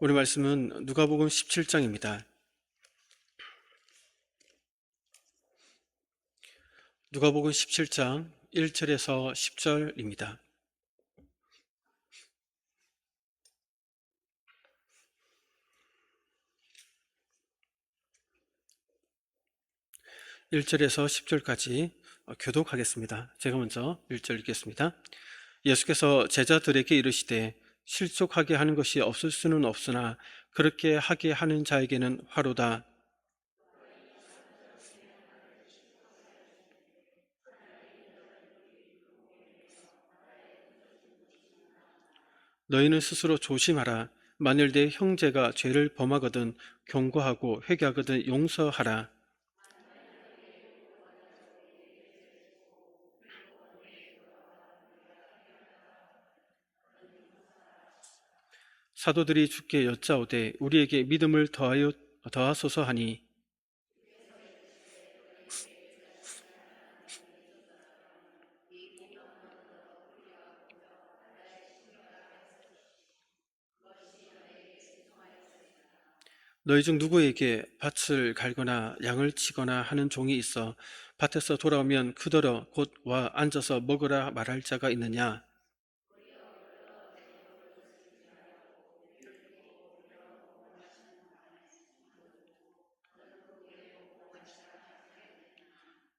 오늘 말씀은 누가복음 17장입니다. 누가복음 17장 1절에서 10절입니다. (1절에서 10절까지) 교독하겠습니다. 제가 먼저 1절 읽겠습니다. 예수께서 제자들에게 이르시되 실족하게 하는 것이 없을 수는 없으나 그렇게 하게 하는 자에게는 화로다. 너희는 스스로 조심하라. 만일 내 형제가 죄를 범하거든 경고하고 회개하거든 용서하라. 사도들이 주께 여짜오되 우리에게 믿음을 더하소서 하니, 너희 중 누구에게 밭을 갈거나 양을 치거나 하는 종이 있어 밭에서 돌아오면 그더러 곧 와 앉아서 먹으라 말할 자가 있느냐?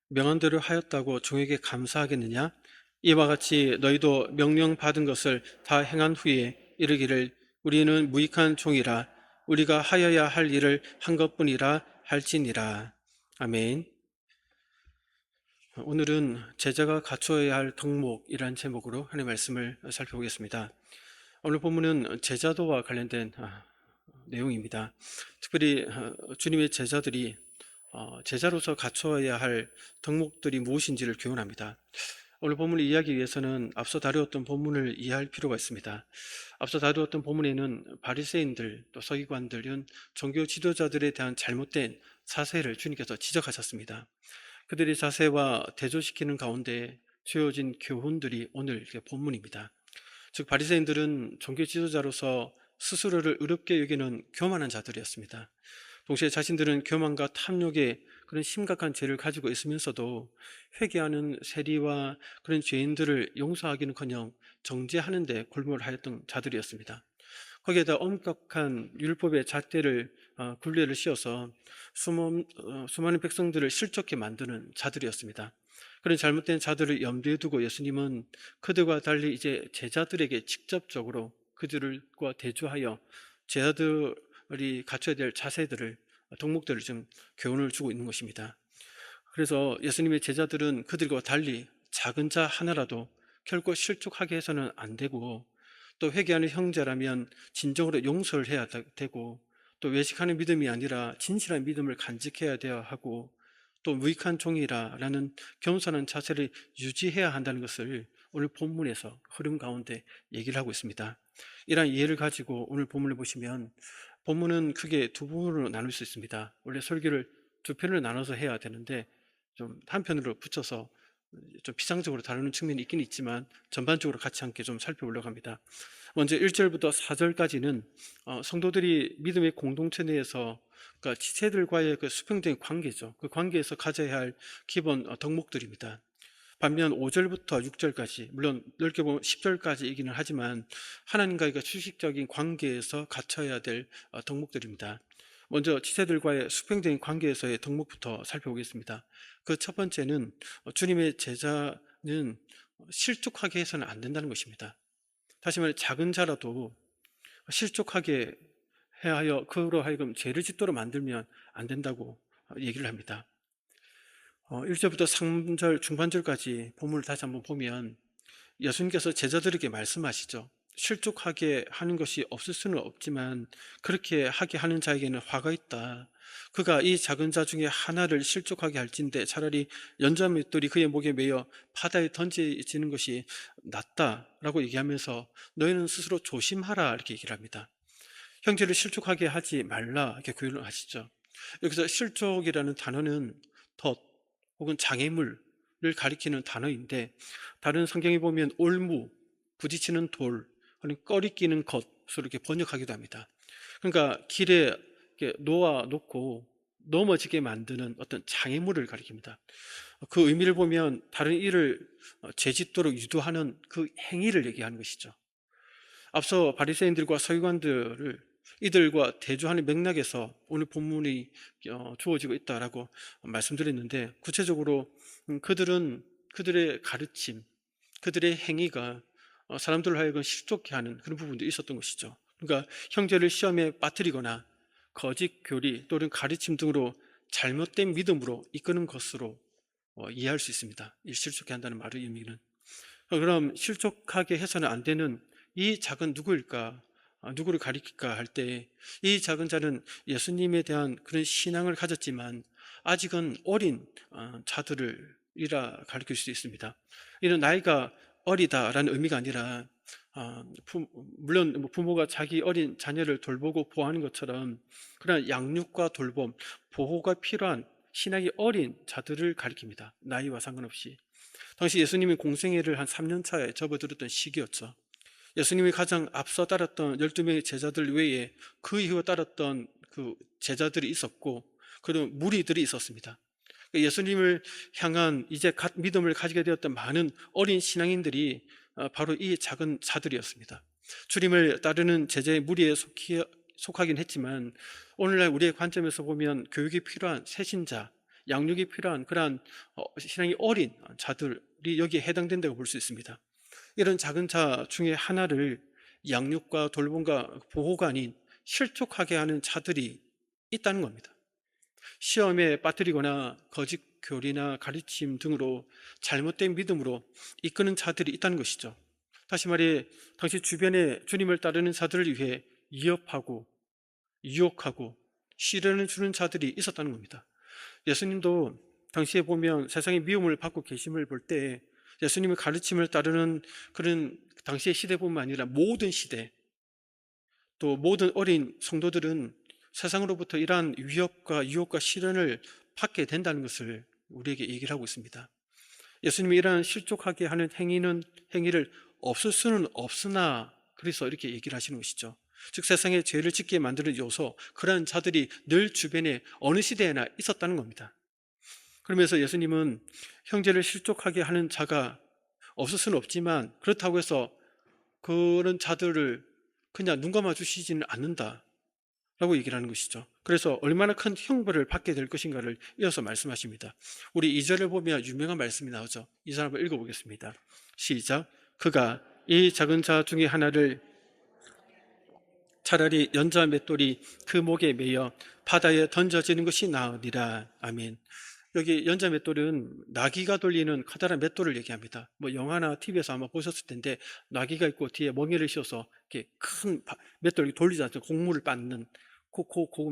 명한 대로 하였다고 종에게 감사하겠느냐? 이와 같이 너희도 명령 받은 것을 다 행한 후에 이르기를 우리는 무익한 종이라 우리가 하여야 할 일을 한 것뿐이라 할지니라. 아멘. 오늘은 제자가 갖추어야 할 덕목이라는 제목으로 하나님의 말씀을 살펴보겠습니다. 오늘 본문은 제자도와 관련된 내용입니다. 특별히 주님의 제자들이 제자로서 갖추어야 할 덕목들이 무엇인지를 교훈합니다. 오늘 본문을 이해하기 위해서는 앞서 다루었던 본문을 이해할 필요가 있습니다. 앞서 다루었던 본문에는 바리새인들 또 서기관들은 종교 지도자들에 대한 잘못된 사세를 주님께서 지적하셨습니다. 그들의 자세와 대조시키는 가운데 주어진 교훈들이 오늘 본문입니다. 즉 바리새인들은 종교 지도자로서 스스로를 의롭게 여기는 교만한 자들이었습니다. 동시에 자신들은 교만과 탐욕의 그런 심각한 죄를 가지고 있으면서도 회개하는 세리와 그런 죄인들을 용서하기는커녕 정죄하는 데 골몰하였던 자들이었습니다. 거기에다 엄격한 율법의 잣대를 굴레를 씌워서 수많은 백성들을 실족해 만드는 자들이었습니다. 그런 잘못된 자들을 염두에 두고 예수님은 그들과 달리 이제 제자들에게 직접적으로 그들과 대조하여 제자들이 갖춰야 될 자세들을, 덕목들을 좀 교훈을 주고 있는 것입니다. 그래서 예수님의 제자들은 그들과 달리 작은 자 하나라도 결코 실족하게 해서는 안 되고, 또 회개하는 형제라면 진정으로 용서를 해야 되고, 또 외식하는 믿음이 아니라 진실한 믿음을 간직해야 되어야 하고, 또 무익한 종이라는 겸손한 자세를 유지해야 한다는 것을 오늘 본문에서 흐름 가운데 얘기를 하고 있습니다. 이러한 이해를 가지고 오늘 본문을 보시면 본문은 크게 두 부분으로 나눌 수 있습니다. 원래 설교를 두 편으로 나눠서 해야 되는데 좀 한 편으로 붙여서 좀 피상적으로 다루는 측면이 있긴 있지만 전반적으로 같이 함께 좀 살펴보려고 합니다. 먼저 1절부터 4절까지는 성도들이 믿음의 공동체 내에서 그러니까 지체들과의 그 수평적인 관계죠. 그 관계에서 가져야 할 기본 덕목들입니다. 반면 5절부터 6절까지, 물론 넓게 보면 10절까지이기는 하지만 하나님과의 그 수식적인 관계에서 갖춰야 될 덕목들입니다. 먼저 지체들과의 수평적인 관계에서의 덕목부터 살펴보겠습니다. 그 첫 번째는 주님의 제자는 실족하게 해서는 안 된다는 것입니다. 다시 말해 작은 자라도 실족하게 해야 하여 그로 하여금 죄를 짓도록 만들면 안 된다고 얘기를 합니다. 1절부터 3절 중반절까지 본문을 다시 한번 보면 예수님께서 제자들에게 말씀하시죠. 실족하게 하는 것이 없을 수는 없지만 그렇게 하게 하는 자에게는 화가 있다. 그가 이 작은 자 중에 하나를 실족하게 할진대 차라리 연자맷돌이 그의 목에 매여 바다에 던져지는 것이 낫다라고 얘기하면서 너희는 스스로 조심하라 이렇게 얘기를 합니다. 형제를 실족하게 하지 말라 이렇게 교훈을 하시죠. 여기서 실족이라는 단어는 덫 혹은 장애물을 가리키는 단어인데 다른 성경에 보면 올무, 부딪히는 돌, 꺼리 끼는 것으로 이렇게 번역하기도 합니다. 그러니까 길에 이렇게 놓아 놓고 넘어지게 만드는 어떤 장애물을 가리킵니다. 그 의미를 보면 다른 이를 죄짓도록 유도하는 그 행위를 얘기하는 것이죠. 앞서 바리새인들과 서기관들을 이들과 대조하는 맥락에서 오늘 본문이 주어지고 있다라고 말씀드렸는데, 구체적으로 그들은 그들의 가르침, 그들의 행위가 사람들을 하여금 실족해 하는 그런 부분도 있었던 것이죠. 그러니까 형제를 시험에 빠뜨리거나 거짓 교리 또는 가르침 등으로 잘못된 믿음으로 이끄는 것으로 이해할 수 있습니다. 이 실족해 한다는 말의 의미는. 그럼 실족하게 해서는 안 되는 이 작은 누구일까? 누구를 가리킬까 할 때 이 작은 자는 예수님에 대한 그런 신앙을 가졌지만 아직은 어린 자들을 가리킬 수 있습니다. 이는 나이가 어리다라는 의미가 아니라 물론 뭐 부모가 자기 어린 자녀를 돌보고 보호하는 것처럼 그런 양육과 돌봄, 보호가 필요한 신앙이 어린 자들을 가리킵니다. 나이와 상관없이. 당시 예수님이 공생애를 한 3년 차에 접어들었던 시기였죠. 예수님이 가장 앞서 따랐던 12명의 제자들 외에 그 이후에 따랐던 그 제자들이 있었고, 그리고 무리들이 있었습니다. 예수님을 향한 이제 갓 믿음을 가지게 되었던 많은 어린 신앙인들이 바로 이 작은 자들이었습니다. 주님을 따르는 제자의 무리에 속하긴 했지만 오늘날 우리의 관점에서 보면 교육이 필요한 새신자, 양육이 필요한 그러한 신앙이 어린 자들이 여기에 해당된다고 볼 수 있습니다. 이런 작은 자 중에 하나를 양육과 돌봄과 보호가 아닌 실족하게 하는 자들이 있다는 겁니다. 시험에 빠뜨리거나 거짓 교리나 가르침 등으로 잘못된 믿음으로 이끄는 자들이 있다는 것이죠. 다시 말해 당시 주변에 주님을 따르는 자들을 위해 위협하고 유혹하고 시련을 주는 자들이 있었다는 겁니다. 예수님도 당시에 보면 세상의 미움을 받고 계심을 볼 때 예수님의 가르침을 따르는 그런 당시의 시대뿐만 아니라 모든 시대, 또 모든 어린 성도들은 세상으로부터 이러한 위협과 유혹과 시련을 받게 된다는 것을 우리에게 얘기를 하고 있습니다. 예수님이 이러한 실족하게 하는 행위를 없을 수는 없으나 그래서 이렇게 얘기를 하시는 것이죠. 즉 세상에 죄를 짓게 만드는 요소, 그러한 자들이 늘 주변에 어느 시대에나 있었다는 겁니다. 그러면서 예수님은 형제를 실족하게 하는 자가 없을 수는 없지만 그렇다고 해서 그런 자들을 그냥 눈 감아 주시지는 않는다 라고 얘기를 하는 것이죠. 그래서 얼마나 큰 형벌을 받게 될 것인가를 이어서 말씀하십니다. 우리 2절을 보면 유명한 말씀이 나오죠. 이 사람 한번 읽어보겠습니다. 시작. 그가 이 작은 자 중에 하나를 차라리 연자 맷돌이 그 목에 매여 바다에 던져지는 것이 나으리라. 아멘. 여기 연자 맷돌은 나귀가 돌리는 커다란 맷돌을 얘기합니다. 뭐 영화나 TV에서 아마 보셨을 텐데 나귀가 있고 뒤에 멍에를 씌워서 이렇게 큰 맷돌 돌리지 않죠. 곡물을 빻는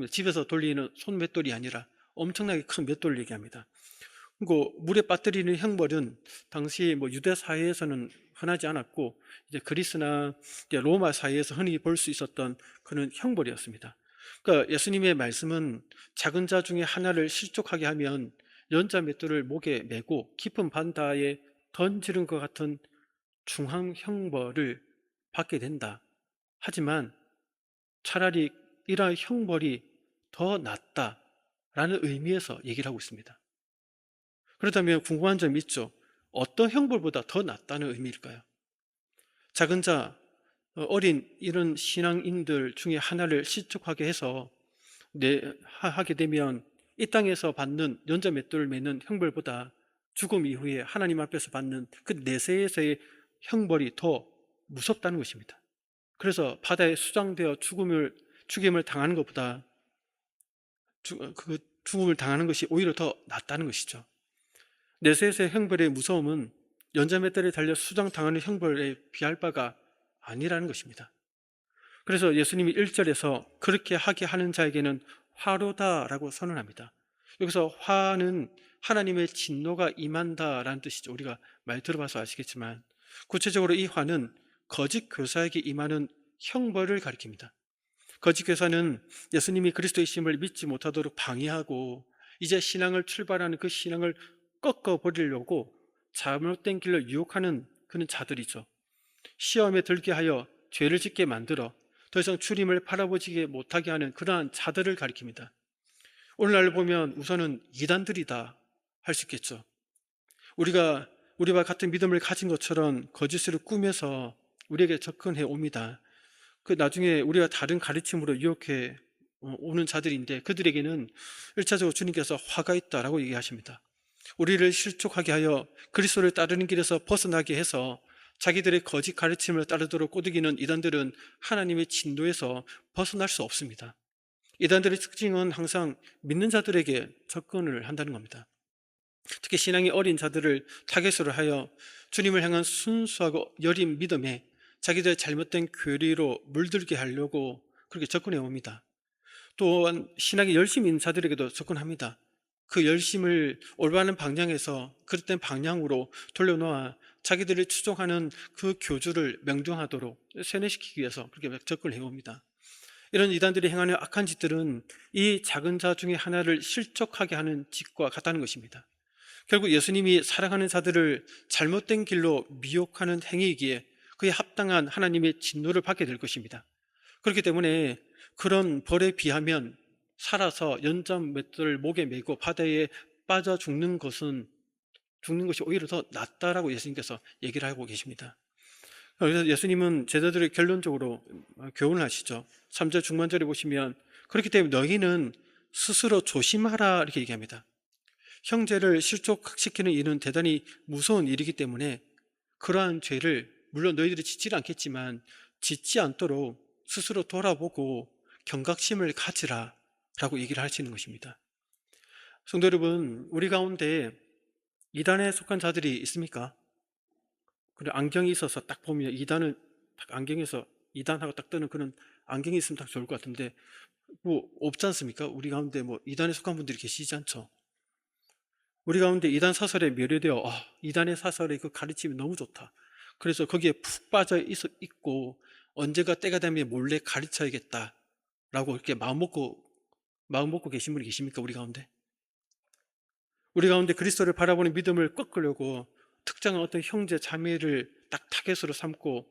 집에서 돌리는 손 맷돌이 아니라 엄청나게 큰 맷돌을 얘기합니다. 그리고 물에 빠뜨리는 형벌은 당시 뭐 유대 사회에서는 흔하지 않았고 이제 그리스나 이제 로마 사회에서 흔히 볼 수 있었던 그런 형벌이었습니다. 그러니까 예수님의 말씀은 작은 자 중에 하나를 실족하게 하면 연자 맷돌을 목에 메고 깊은 바다에 던지는 것 같은 중한 형벌을 받게 된다. 하지만 차라리 이러한 형벌이 더 낫다라는 의미에서 얘기를 하고 있습니다. 그렇다면 궁금한 점이 있죠. 어떤 형벌보다 더 낫다는 의미일까요? 작은 자, 어린 이런 신앙인들 중에 하나를 실족하게 해서 하게 되면 이 땅에서 받는 연자 맷돌을 매는 형벌보다 죽음 이후에 하나님 앞에서 받는 그 내세에서의 형벌이 더 무섭다는 것입니다. 그래서 바다에 수장되어 죽임을 당하는 것보다 그 죽음을 당하는 것이 오히려 더 낫다는 것이죠. 내세에서의 형벌의 무서움은 연자맷돌에 달려 수장당하는 형벌에 비할 바가 아니라는 것입니다. 그래서 예수님이 1절에서 그렇게 하게 하는 자에게는 화로다라고 선언합니다. 여기서 화는 하나님의 진노가 임한다라는 뜻이죠. 우리가 말 들어봐서 아시겠지만 구체적으로 이 화는 거짓 교사에게 임하는 형벌을 가리킵니다. 거짓 교사는 예수님이 그리스도이심을 믿지 못하도록 방해하고 이제 신앙을 출발하는 그 신앙을 꺾어버리려고 잘못된 길로 유혹하는 그런 자들이죠. 시험에 들게 하여 죄를 짓게 만들어 더 이상 주님을 바라보지 못하게 하는 그러한 자들을 가리킵니다. 오늘날 보면 우선은 이단들이다 할 수 있겠죠. 우리와 같은 믿음을 가진 것처럼 거짓을 꾸며서 우리에게 접근해 옵니다. 그 나중에 우리가 다른 가르침으로 유혹해 오는 자들인데, 그들에게는 1차적으로 주님께서 화가 있다라고 얘기하십니다. 우리를 실족하게 하여 그리스도를 따르는 길에서 벗어나게 해서 자기들의 거짓 가르침을 따르도록 꼬드기는 이단들은 하나님의 진노에서 벗어날 수 없습니다. 이단들의 특징은 항상 믿는 자들에게 접근을 한다는 겁니다. 특히 신앙이 어린 자들을 타겟으로 하여 주님을 향한 순수하고 여린 믿음에 자기들의 잘못된 교리로 물들게 하려고 그렇게 접근해 옵니다. 또한 신앙이 열심히 있는 자들에게도 접근합니다. 그 열심을 올바른 방향에서 그릇된 방향으로 돌려놓아 자기들이 추종하는 그 교주를 명중하도록 세뇌시키기 위해서 그렇게 접근을 해옵니다. 이런 이단들이 행하는 악한 짓들은 이 작은 자 중에 하나를 실족하게 하는 짓과 같다는 것입니다. 결국 예수님이 사랑하는 자들을 잘못된 길로 미혹하는 행위이기에 그에 합당한 하나님의 진노를 받게 될 것입니다. 그렇기 때문에 그런 벌에 비하면 살아서 연장맷돌을 목에 메고 바다에 빠져 죽는 것이 오히려 더 낫다라고 예수님께서 얘기를 하고 계십니다. 그래서 예수님은 제자들의 결론적으로 교훈을 하시죠. 3절 중반절에 보시면 그렇기 때문에 너희는 스스로 조심하라 이렇게 얘기합니다. 형제를 실족시키는 일은 대단히 무서운 일이기 때문에 그러한 죄를 물론 너희들이 짓지는 않겠지만 짓지 않도록 스스로 돌아보고 경각심을 가지라 라고 얘기를 하시는 것입니다. 성도 여러분, 우리 가운데 이단에 속한 자들이 있습니까? 그리고 안경이 있어서 딱 보면 이단은 딱 안경에서 이단하고 딱 뜨는 그런 안경이 있으면 딱 좋을 것 같은데 뭐 없지 않습니까? 우리 가운데 뭐 이단에 속한 분들이 계시지 않죠? 우리 가운데 이단 사설에 멸류되어 이단의 사설의 그 가르침이 너무 좋다. 그래서 거기에 푹 빠져 있고 언제가 때가 되면 몰래 가르쳐야겠다라고 이렇게 마음 먹고 계신 분이 계십니까? 우리 가운데 그리스도를 바라보는 믿음을 꺾으려고 특정한 어떤 형제 자매를 딱 타겟으로 삼고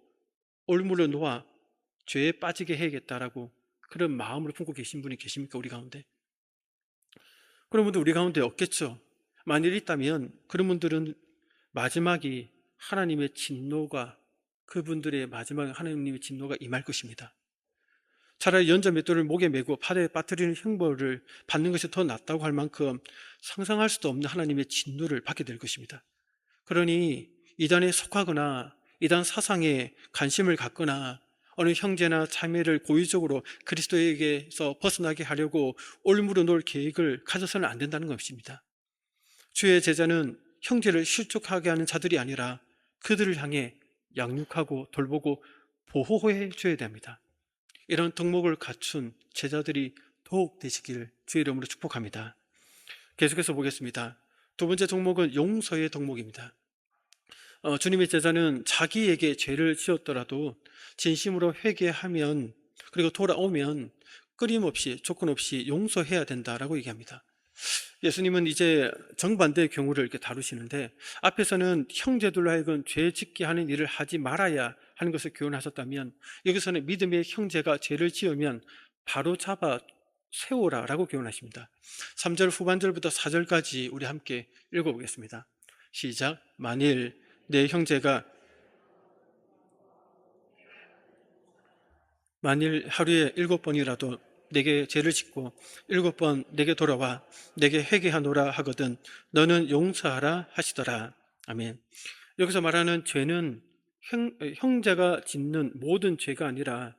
올무를 놓아 죄에 빠지게 해야겠다라고 그런 마음을 품고 계신 분이 계십니까? 우리 가운데? 그런 분들 우리 가운데 없겠죠. 만일 있다면 그런 분들은 마지막이 하나님의 진노가 그분들의 마지막 하나님의 진노가 임할 것입니다. 차라리 연자맷돌을 목에 메고 바다에 빠뜨리는 형벌을 받는 것이 더 낫다고 할 만큼 상상할 수도 없는 하나님의 진노를 받게 될 것입니다. 그러니 이단에 속하거나 이단 사상에 관심을 갖거나 어느 형제나 자매를 고의적으로 그리스도에게서 벗어나게 하려고 올무로 놓을 계획을 가져서는 안 된다는 것입니다. 주의 제자는 형제를 실족하게 하는 자들이 아니라 그들을 향해 양육하고 돌보고 보호해 줘야 됩니다. 이런 덕목을 갖춘 제자들이 더욱 되시기를 주의 이름으로 축복합니다. 계속해서 보겠습니다. 두 번째 덕목은 용서의 덕목입니다. 주님의 제자는 자기에게 죄를 지었더라도 진심으로 회개하면 그리고 돌아오면 끊임없이 조건 없이 용서해야 된다라고 얘기합니다. 예수님은 이제 정반대의 경우를 이렇게 다루시는데 앞에서는 형제들로 하여금 죄 짓게 하는 일을 하지 말아야 하는 것을 교훈하셨다면 여기서는 믿음의 형제가 죄를 지으면 바로 잡아 세우라 라고 교훈하십니다. 3절 후반절부터 4절까지 우리 함께 읽어보겠습니다. 시작. 만일 내 형제가 하루에 7번이라도 내게 죄를 짓고 7번 내게 돌아와 내게 회개하노라 하거든 너는 용서하라 하시더라. 아멘. 여기서 말하는 죄는 형제가 짓는 모든 죄가 아니라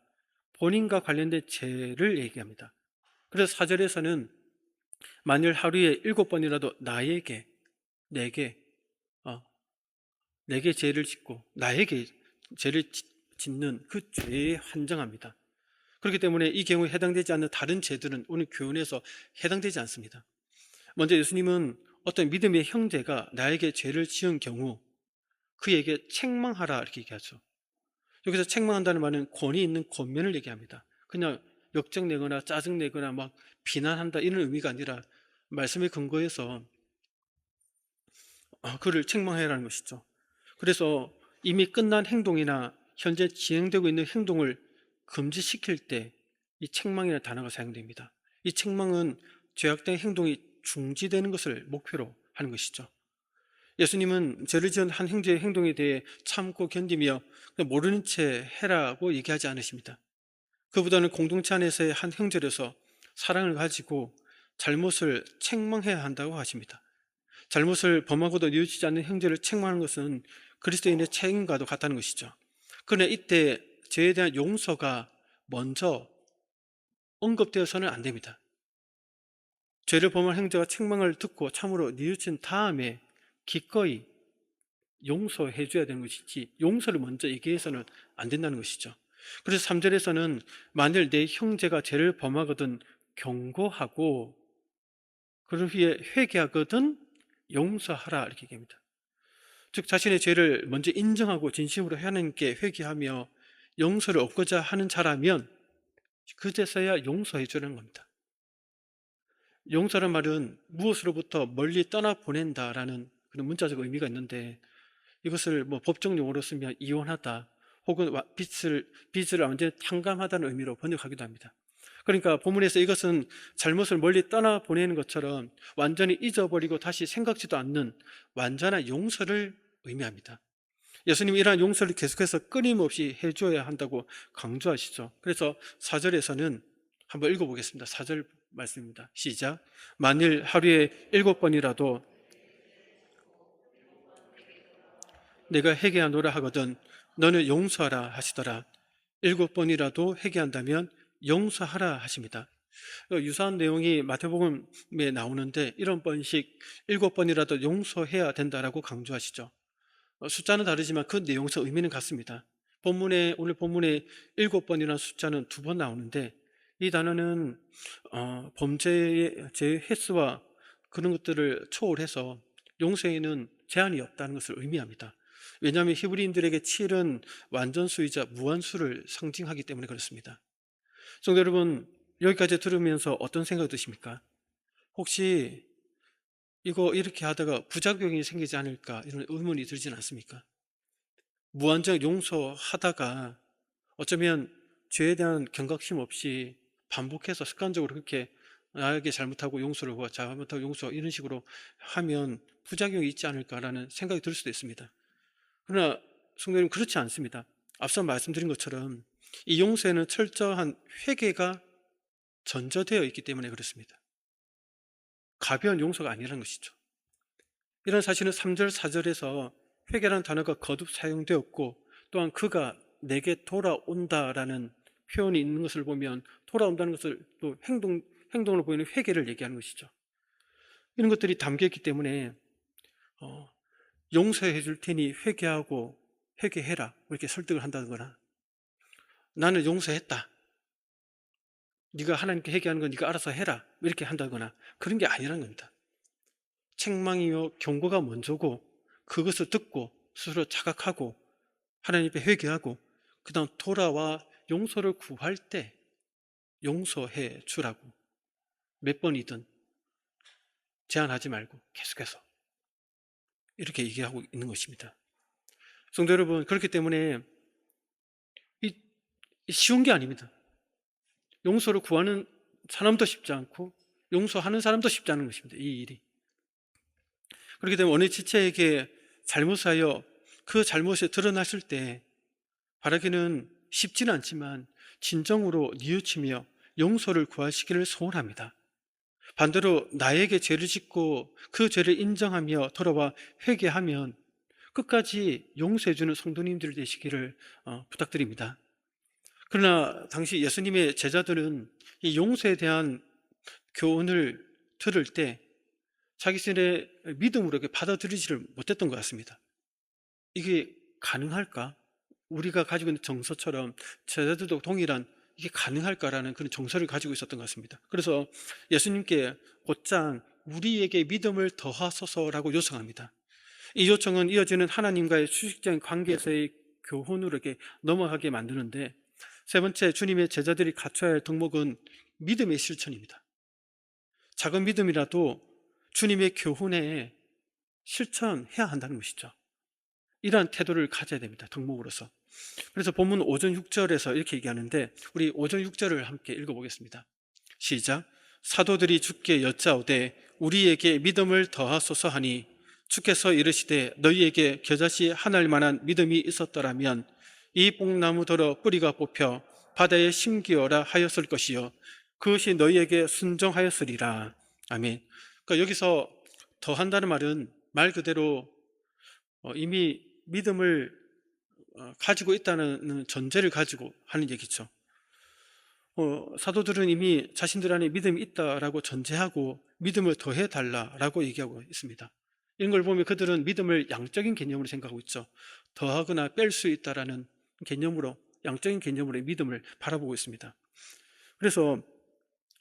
본인과 관련된 죄를 얘기합니다. 그래서 4절에서는 만일 하루에 7번이라도 내게 죄를 짓고 나에게 죄를 짓는 그 죄에 한정합니다. 그렇기 때문에 이 경우에 해당되지 않는 다른 죄들은 오늘 교훈에서 해당되지 않습니다. 먼저 예수님은 어떤 믿음의 형제가 나에게 죄를 지은 경우 그에게 책망하라 이렇게 얘기하죠. 여기서 책망한다는 말은 권위 있는 권면을 얘기합니다. 그냥 역정내거나 짜증내거나 막 비난한다 이런 의미가 아니라 말씀의 근거에서 그를 책망해라는 것이죠. 그래서 이미 끝난 행동이나 현재 진행되고 있는 행동을 금지시킬 때 이 책망이라는 단어가 사용됩니다. 이 책망은 죄악된 행동이 중지되는 것을 목표로 하는 것이죠. 예수님은 죄를 지은 한 형제의 행동에 대해 참고 견디며 모르는 채 해라고 얘기하지 않으십니다. 그보다는 공동체 안에서의 한 형제로서 사랑을 가지고 잘못을 책망해야 한다고 하십니다. 잘못을 범하고도 뉘우치지 않는 형제를 책망하는 것은 그리스도인의 책임과도 같다는 것이죠. 그러나 이때 죄에 대한 용서가 먼저 언급되어서는 안 됩니다. 죄를 범한 형제가 책망을 듣고 참으로 뉘우친 다음에 기꺼이 용서해 줘야 되는 것이지 용서를 먼저 얘기해서는 안 된다는 것이죠. 그래서 3절에서는 만일 내 형제가 죄를 범하거든 경고하고 그런 후에 회개하거든 용서하라 이렇게 얘기합니다. 즉 자신의 죄를 먼저 인정하고 진심으로 하나님께 회개하며 용서를 얻고자 하는 자라면 그제서야 용서해 주는 겁니다. 용서란 말은 무엇으로부터 멀리 떠나 보낸다라는 그런 문자적 의미가 있는데 이것을 뭐 법정 용어로 쓰면 이혼하다 혹은 빚을 완전히 탕감하다는 의미로 번역하기도 합니다. 그러니까 본문에서 이것은 잘못을 멀리 떠나 보내는 것처럼 완전히 잊어버리고 다시 생각지도 않는 완전한 용서를 의미합니다. 예수님이 이러한 용서를 계속해서 끊임없이 해줘야 한다고 강조하시죠. 그래서 4절에서는 한번 읽어보겠습니다. 4절 말씀입니다. 시작. 만일 하루에 7번이라도 내가 회개하노라 하거든 너는 용서하라 하시더라. 7번이라도 회개한다면 용서하라 하십니다. 유사한 내용이 마태복음에 나오는데 이런 번식 7번이라도 용서해야 된다라고 강조하시죠. 숫자는 다르지만 그 내용서 의미는 같습니다. 오늘 본문에 7번이라는 숫자는 2번 나오는데 이 단어는 범죄의 횟수와 그런 것들을 초월해서 용서에는 제한이 없다는 것을 의미합니다. 왜냐하면 히브리인들에게 7은 완전수이자 무한수를 상징하기 때문에 그렇습니다. 성도 여러분, 여기까지 들으면서 어떤 생각이 드십니까? 혹시 이거 이렇게 하다가 부작용이 생기지 않을까 이런 의문이 들지는 않습니까? 무한정 용서하다가 어쩌면 죄에 대한 경각심 없이 반복해서 습관적으로 그렇게 나에게 잘못하고 용서를 구하, 잘못하고 용서 이런 식으로 하면 부작용이 있지 않을까라는 생각이 들 수도 있습니다. 그러나 성도님 그렇지 않습니다. 앞서 말씀드린 것처럼 이 용서에는 철저한 회개가 전제되어 있기 때문에 그렇습니다. 가벼운 용서가 아니라는 것이죠. 이런 사실은 3절, 4절에서 회개라는 단어가 거듭 사용되었고 또한 그가 내게 돌아온다라는 표현이 있는 것을 보면 돌아온다는 것을 또 행동으로 보이는 회개를 얘기하는 것이죠. 이런 것들이 담겨있기 때문에 용서해 줄 테니 회개하고 회개해라 이렇게 설득을 한다거나 나는 용서했다. 네가 하나님께 회개하는 건 네가 알아서 해라 이렇게 한다거나 그런 게 아니라는 겁니다. 책망이요 경고가 먼저고 그것을 듣고 스스로 자각하고 하나님 앞에 회개하고 그 다음 돌아와 용서를 구할 때 용서해 주라고 몇 번이든 제한하지 말고 계속해서 이렇게 얘기하고 있는 것입니다. 성도 여러분, 그렇기 때문에 이 쉬운 게 아닙니다. 용서를 구하는 사람도 쉽지 않고 용서하는 사람도 쉽지 않은 것입니다. 이 일이. 그렇기 때문에 어느 지체에게 잘못하여 그 잘못이 드러났을 때 바라기는 쉽지는 않지만 진정으로 뉘우치며 용서를 구하시기를 소원합니다. 반대로 나에게 죄를 짓고 그 죄를 인정하며 돌아와 회개하면 끝까지 용서해주는 성도님들 되시기를 부탁드립니다. 그러나 당시 예수님의 제자들은 이 용서에 대한 교훈을 들을 때 자기 스스로의 믿음으로 받아들이지를 못했던 것 같습니다. 이게 가능할까? 우리가 가지고 있는 정서처럼 제자들도 동일한 이게 가능할까라는 그런 정서를 가지고 있었던 것 같습니다. 그래서 예수님께 곧장 우리에게 믿음을 더하소서라고 요청합니다. 이 요청은 이어지는 하나님과의 수직적인 관계에서의 교훈으로 이렇게 넘어가게 만드는데 세 번째 주님의 제자들이 갖춰야 할 덕목은 믿음의 실천입니다. 작은 믿음이라도 주님의 교훈에 실천해야 한다는 것이죠. 이러한 태도를 가져야 됩니다. 덕목으로서. 그래서 본문 5절 6절에서 이렇게 얘기하는데 우리 5절 6절을 함께 읽어보겠습니다. 시작. 사도들이 주께 여짜오되 우리에게 믿음을 더하소서 하니 주께서 이르시되 너희에게 겨자씨 하나일 만한 믿음이 있었더라면 이 뽕나무더러 뿌리가 뽑혀 바다에 심기어라 하였을 것이요 그것이 너희에게 순종하였으리라. 아멘. 그러니까 여기서 더한다는 말은 말 그대로 이미 믿음을 가지고 있다는 전제를 가지고 하는 얘기죠. 사도들은 이미 자신들 안에 믿음이 있다라고 전제하고 믿음을 더해달라라고 얘기하고 있습니다. 이런 걸 보면 그들은 믿음을 양적인 개념으로 생각하고 있죠. 더하거나 뺄 수 있다라는 개념으로, 양적인 개념으로 믿음을 바라보고 있습니다. 그래서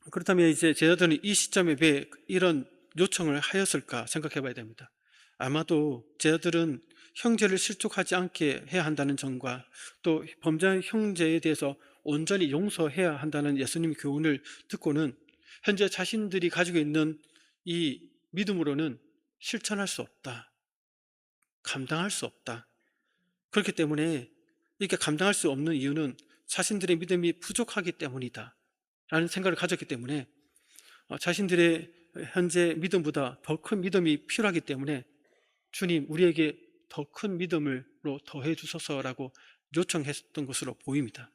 그렇다면 이제 제자들은 이 시점에 왜 이런 요청을 하였을까 생각해 봐야 됩니다. 아마도 제자들은 형제를 실족하지 않게 해야 한다는 점과 또 범죄한 형제에 대해서 온전히 용서해야 한다는 예수님의 교훈을 듣고는 현재 자신들이 가지고 있는 이 믿음으로는 실천할 수 없다, 감당할 수 없다. 그렇기 때문에 이렇게 감당할 수 없는 이유는 자신들의 믿음이 부족하기 때문이다 라는 생각을 가졌기 때문에 자신들의 현재 믿음보다 더 큰 믿음이 필요하기 때문에 주님 우리에게 더 큰 믿음으로 더해 주소서라고 요청했던 것으로 보입니다.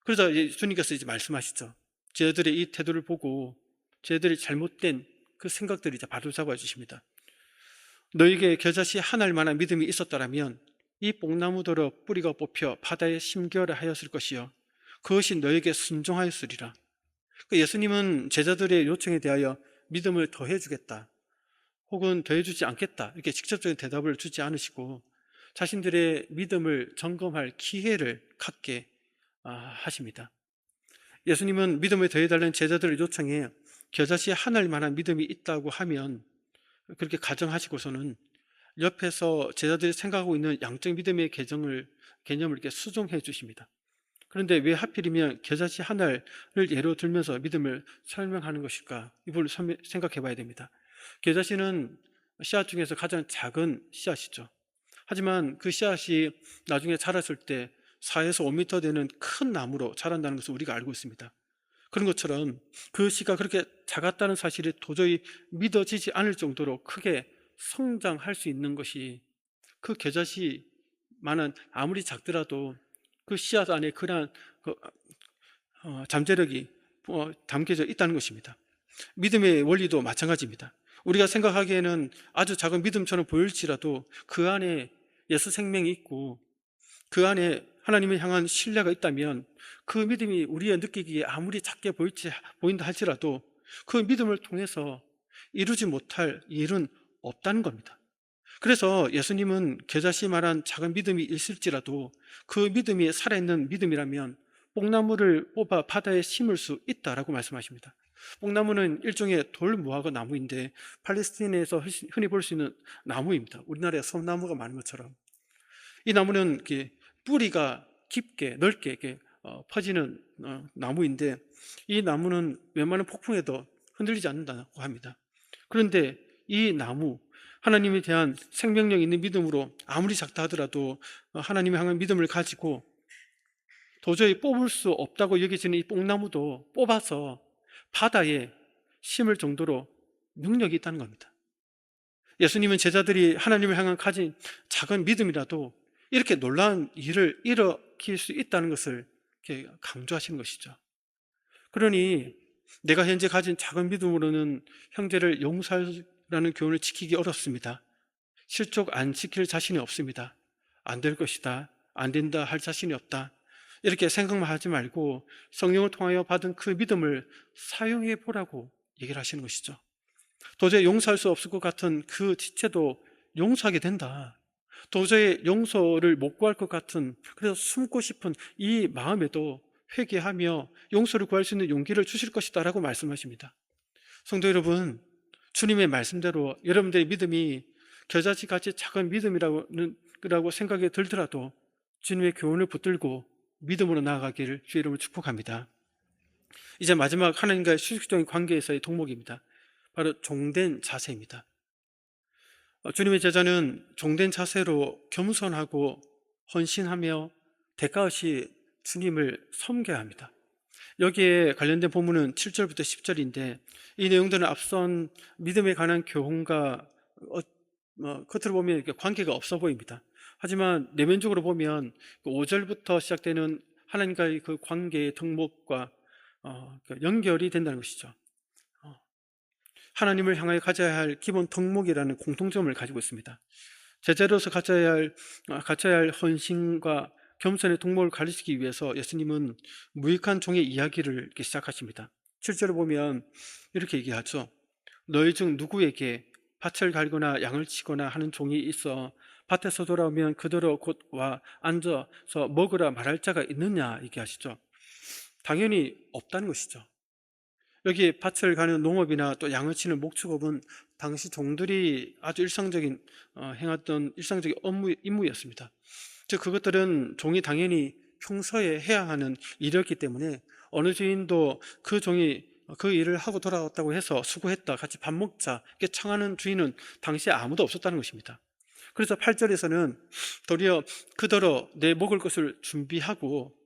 그러자 주님께서 이제 말씀하시죠. 저희들의 이 태도를 보고 저희들의 잘못된 그 생각들을 이제 바로잡아 주십니다. 너에게 겨자씨 하나일 만한 믿음이 있었더라면 이 뽕나무더러 뿌리가 뽑혀 바다에 심겨라 하였을 것이요 그것이 너에게 순종하였으리라. 예수님은 제자들의 요청에 대하여 믿음을 더해주겠다 혹은 더해주지 않겠다 이렇게 직접적인 대답을 주지 않으시고 자신들의 믿음을 점검할 기회를 갖게 하십니다. 예수님은 믿음을 더해달라는 제자들의 요청에 겨자씨 하나일 만한 믿음이 있다고 하면 그렇게 가정하시고서는 옆에서 제자들이 생각하고 있는 양적 믿음의 개념을 이렇게 수정해 주십니다. 그런데 왜 하필이면 겨자씨 하나를 예로 들면서 믿음을 설명하는 것일까? 이걸 생각해 봐야 됩니다. 겨자씨는 씨앗 중에서 가장 작은 씨앗이죠. 하지만 그 씨앗이 나중에 자랐을 때 4에서 5m 되는 큰 나무로 자란다는 것을 우리가 알고 있습니다. 그런 것처럼 그 씨가 그렇게 작았다는 사실이 도저히 믿어지지 않을 정도로 크게 성장할 수 있는 것이 그 겨자씨만은 아무리 작더라도 그 씨앗 안에 그러한 잠재력이 담겨져 있다는 것입니다. 믿음의 원리도 마찬가지입니다. 우리가 생각하기에는 아주 작은 믿음처럼 보일지라도 그 안에 예수 생명이 있고 그 안에 하나님을 향한 신뢰가 있다면 그 믿음이 우리의 느끼기에 아무리 작게 보인다 할지라도 그 믿음을 통해서 이루지 못할 일은 없다는 겁니다. 그래서 예수님은 겨자씨 말한 작은 믿음이 있을지라도 그 믿음이 살아있는 믿음이라면 뽕나무를 뽑아 바다에 심을 수 있다라고 말씀하십니다. 뽕나무는 일종의 돌무화과 나무인데 팔레스타인에서 흔히 볼 수 있는 나무입니다. 우리나라에 소나무가 많은 것처럼 이 나무는 이렇게 뿌리가 깊게 넓게 이렇게 퍼지는 나무인데 이 나무는 웬만한 폭풍에도 흔들리지 않는다고 합니다. 그런데 이 나무 하나님에 대한 생명력 있는 믿음으로 아무리 작다 하더라도 하나님에 향한 믿음을 가지고 도저히 뽑을 수 없다고 여겨지는 이 뽕나무도 뽑아서 바다에 심을 정도로 능력이 있다는 겁니다. 예수님은 제자들이 하나님을 향한 가진 작은 믿음이라도 이렇게 놀라운 일을 일으킬 수 있다는 것을 이렇게 강조하시는 것이죠. 그러니 내가 현재 가진 작은 믿음으로는 형제를 용서하라는 교훈을 지키기 어렵습니다. 실족 안 지킬 자신이 없습니다. 안 될 것이다, 안 된다 할 자신이 없다 이렇게 생각만 하지 말고 성령을 통하여 받은 그 믿음을 사용해 보라고 얘기를 하시는 것이죠. 도저히 용서할 수 없을 것 같은 그 지체도 용서하게 된다. 도저히 용서를 못 구할 것 같은 그래서 숨고 싶은 이 마음에도 회개하며 용서를 구할 수 있는 용기를 주실 것이다 라고 말씀하십니다. 성도 여러분, 주님의 말씀대로 여러분들의 믿음이 겨자씨같이 작은 믿음이라고 생각이 들더라도 주님의 교훈을 붙들고 믿음으로 나아가기를 주의 이름으로 축복합니다. 이제 마지막 하나님과의 수직적인 관계에서의 동목입니다. 바로 종된 자세입니다. 주님의 제자는 종된 자세로 겸손하고 헌신하며 대가 없이 주님을 섬겨야 합니다. 여기에 관련된 본문은 7절부터 10절인데 이 내용들은 앞선 믿음에 관한 교훈과 겉으로 보면 이렇게 관계가 없어 보입니다. 하지만 내면적으로 보면 5절부터 시작되는 하나님과의 그 관계의 덕목과 연결이 된다는 것이죠. 하나님을 향하여 가져야 할 기본 덕목이라는 공통점을 가지고 있습니다. 제자로서 갖춰야 할 헌신과 겸손의 덕목을 가르치기 위해서 예수님은 무익한 종의 이야기를 이렇게 시작하십니다. 7절을 보면 이렇게 얘기하죠. 너희 중 누구에게 밭을 갈거나 양을 치거나 하는 종이 있어 밭에서 돌아오면 그대로 곧 와 앉아서 먹으라 말할 자가 있느냐 얘기하시죠. 당연히 없다는 것이죠. 여기 밭을 가는 농업이나 또 양을 치는 목축업은 당시 종들이 아주 행했던 일상적인 임무였습니다. 즉 그것들은 종이 당연히 평소에 해야 하는 일이었기 때문에 어느 주인도 그 종이 그 일을 하고 돌아왔다고 해서 수고했다 같이 밥 먹자 이렇게 청하는 주인은 당시에 아무도 없었다는 것입니다. 그래서 8절에서는 도리어 그더러 내 먹을 것을 준비하고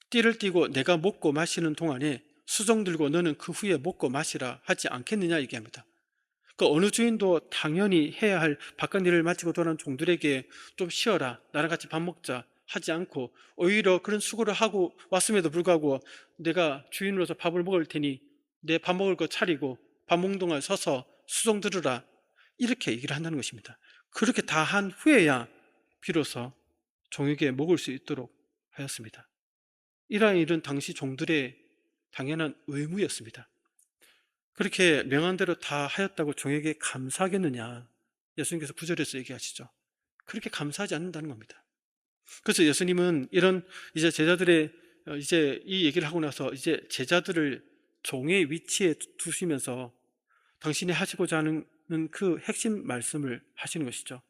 띠를 띠고 내가 먹고 마시는 동안에 수종 들고 너는 그 후에 먹고 마시라 하지 않겠느냐 얘기합니다. 그 어느 주인도 당연히 해야 할 바깥 일을 마치고 돌아온 종들에게 좀 쉬어라 나랑 같이 밥 먹자 하지 않고 오히려 그런 수고를 하고 왔음에도 불구하고 내가 주인으로서 밥을 먹을 테니 내 밥 먹을 거 차리고 밥 먹는 동안 서서 수종 들으라 이렇게 얘기를 한다는 것입니다. 그렇게 다 한 후에야 비로소 종에게 먹을 수 있도록 하였습니다. 이러한 일은 당시 종들의 당연한 의무였습니다. 그렇게 명한 대로 다 하였다고 종에게 감사하겠느냐? 예수님께서 9절에서 얘기하시죠. 그렇게 감사하지 않는다는 겁니다. 그래서 예수님은 이런 이제 제자들의 이제 이 얘기를 하고 나서 이제 제자들을 종의 위치에 두시면서 당신이 하시고자 하는 그 핵심 말씀을 하시는 것이죠.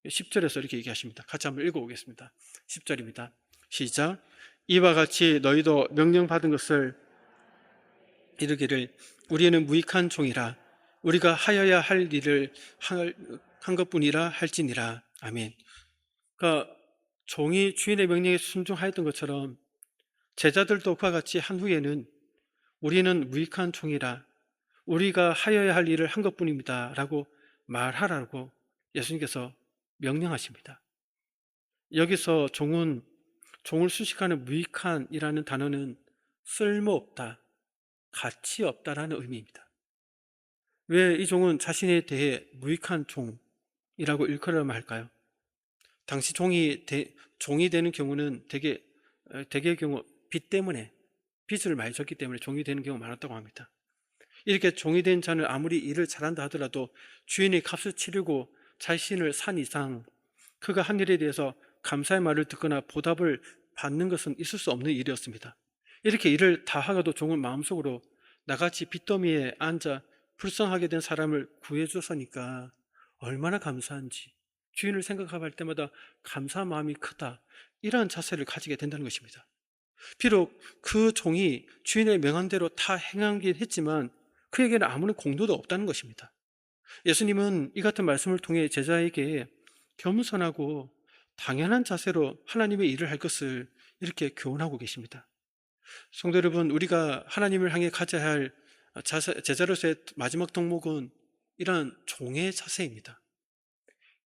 10절에서 이렇게 얘기하십니다. 같이 한번 읽어보겠습니다. 10절입니다. 시작. 이와 같이 너희도 명령받은 것을 이르기를 우리는 무익한 종이라 우리가 하여야 할 일을 한 것뿐이라 할지니라. 아멘. 그러니까 종이 주인의 명령에 순종하였던 것처럼 제자들도 그와 같이 한 후에는 우리는 무익한 종이라 우리가 하여야 할 일을 한 것뿐입니다 라고 말하라고 예수님께서 명령하십니다. 여기서 종을 수식하는 무익한이라는 단어는 쓸모없다, 가치 없다라는 의미입니다. 왜 이 종은 자신에 대해 무익한 종이라고 일컬으면 할까요? 당시 종이 되는 경우는 대개의 경우 빚 때문에 빚을 많이 졌기 때문에 종이 되는 경우가 많았다고 합니다. 이렇게 종이 된 자는 아무리 일을 잘한다 하더라도 주인의 값을 치르고 자신을 산 이상 그가 한 일에 대해서 감사의 말을 듣거나 보답을 받는 것은 있을 수 없는 일이었습니다. 이렇게 일을 다 하고도 종은 마음속으로 나같이 빚더미에 앉아 불쌍하게 된 사람을 구해줘서니까 얼마나 감사한지 주인을 생각할 때마다 감사한 마음이 크다 이러한 자세를 가지게 된다는 것입니다. 비록 그 종이 주인의 명한대로 다 행하긴 했지만 그에게는 아무런 공로도 없다는 것입니다. 예수님은 이 같은 말씀을 통해 제자에게 겸손하고 당연한 자세로 하나님의 일을 할 것을 이렇게 교훈하고 계십니다. 성도 여러분, 우리가 하나님을 향해 가져야 할 제자로서의 마지막 덕목은 이러한 종의 자세입니다.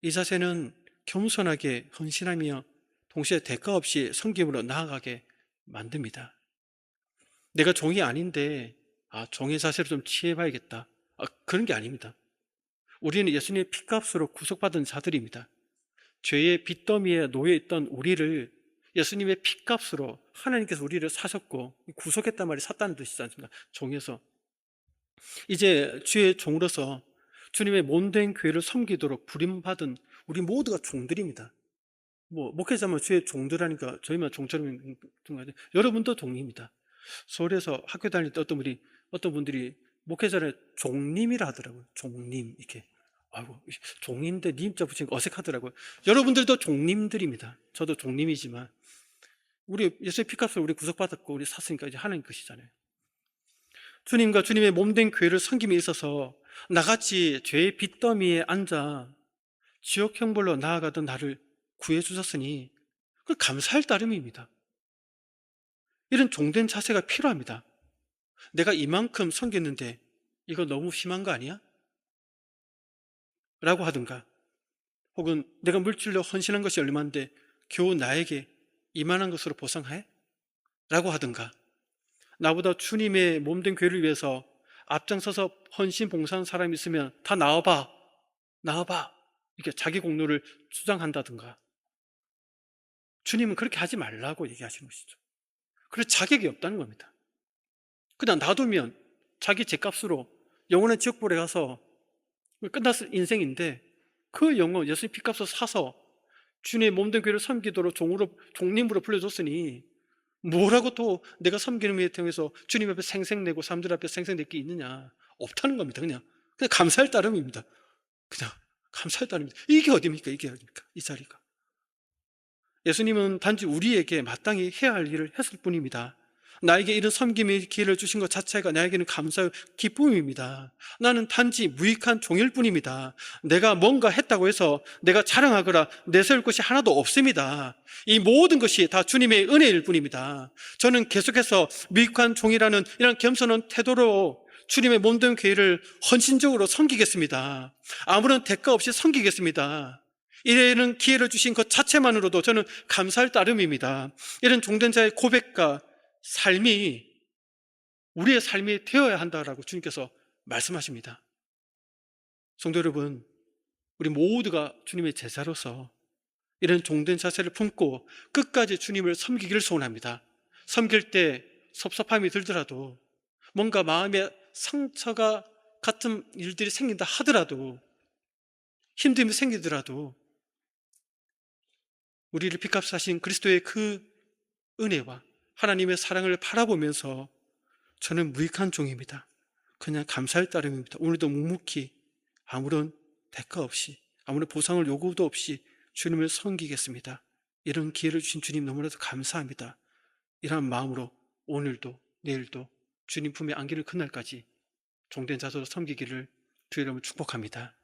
이 자세는 겸손하게 헌신하며 동시에 대가 없이 섬김으로 나아가게 만듭니다. 내가 종이 아닌데 종의 자세를 좀 취해봐야겠다, 그런 게 아닙니다. 우리는 예수님의 피값으로 구속받은 자들입니다. 죄의 빚더미에 놓여있던 우리를 예수님의 피값으로 하나님께서 우리를 사셨고 구속했단 말이 샀다는 뜻이지 않습니까? 종에서 이제 주의 종으로서 주님의 몸된 교회를 섬기도록 부름받은 우리 모두가 종들입니다. 목회자만 주의 종들하니까 저희만 종처럼 여러분도 종입니다. 서울에서 학교 다닐 때 어떤 분들이 목회자를 종님이라 하더라고요. 종님 이렇게. 종인데 님자 붙이니까 어색하더라고요. 여러분들도 종님들입니다. 저도 종님이지만 우리 예수의 피값을 우리 구속받았고 우리 샀으니까 이제 하나님 것이잖아요. 주님과 주님의 몸된 교회를 섬김에 있어서 나같이 죄의 빚더미에 앉아 지옥 형벌로 나아가던 나를 구해 주셨으니 그 감사할 따름입니다. 이런 종된 자세가 필요합니다. 내가 이만큼 섬겼는데 이거 너무 심한 거 아니야? 라고 하든가, 혹은 내가 물질로 헌신한 것이 얼마인데 겨우 나에게 이만한 것으로 보상해? 라고 하든가, 나보다 주님의 몸된 교회를 위해서 앞장서서 헌신 봉사하는 사람이 있으면 다 나와봐 이렇게 자기 공로를 주장한다든가. 주님은 그렇게 하지 말라고 얘기하시는 것이죠. 그래서 자격이 없다는 겁니다. 그냥 놔두면 자기 제값으로 영원한 지옥불에 가서 끝났을 인생인데, 그 영혼 예수님 피값으로 사서 주님의 몸된 교회를 섬기도록 종님으로 불려줬으니 뭐라고 또 내가 섬기는 위에 통해서 주님 앞에 생색내고 사람들 앞에 생색낼 게 있느냐? 없다는 겁니다. 그냥 감사할 따름입니다. 그냥 감사할 따름입니다. 이게 어디입니까? 이 자리가. 예수님은 단지 우리에게 마땅히 해야 할 일을 했을 뿐입니다. 나에게 이런 섬김의 기회를 주신 것 자체가 나에게는 감사의 기쁨입니다. 나는 단지 무익한 종일 뿐입니다. 내가 뭔가 했다고 해서 내가 자랑하거나 내세울 것이 하나도 없습니다. 이 모든 것이 다 주님의 은혜일 뿐입니다. 저는 계속해서 무익한 종이라는 이런 겸손한 태도로 주님의 몸된 교회를 헌신적으로 섬기겠습니다. 아무런 대가 없이 섬기겠습니다. 이런 기회를 주신 것 자체만으로도 저는 감사할 따름입니다. 이런 종된 자의 고백과 삶이 우리의 삶이 되어야 한다라고 주님께서 말씀하십니다. 성도 여러분, 우리 모두가 주님의 제자로서 이런 종된 자세를 품고 끝까지 주님을 섬기기를 소원합니다. 섬길 때 섭섭함이 들더라도, 뭔가 마음에 상처가 같은 일들이 생긴다 하더라도, 힘듦이 생기더라도 우리를 빚값하신 그리스도의 그 은혜와 하나님의 사랑을 바라보면서 저는 무익한 종입니다. 그냥 감사할 따름입니다. 오늘도 묵묵히 아무런 대가 없이, 아무런 보상을 요구도 없이 주님을 섬기겠습니다. 이런 기회를 주신 주님 너무나도 감사합니다. 이런 마음으로 오늘도 내일도 주님 품에 안기는 그날까지 종된 자세로 섬기기를 주의 이름으로 축복합니다.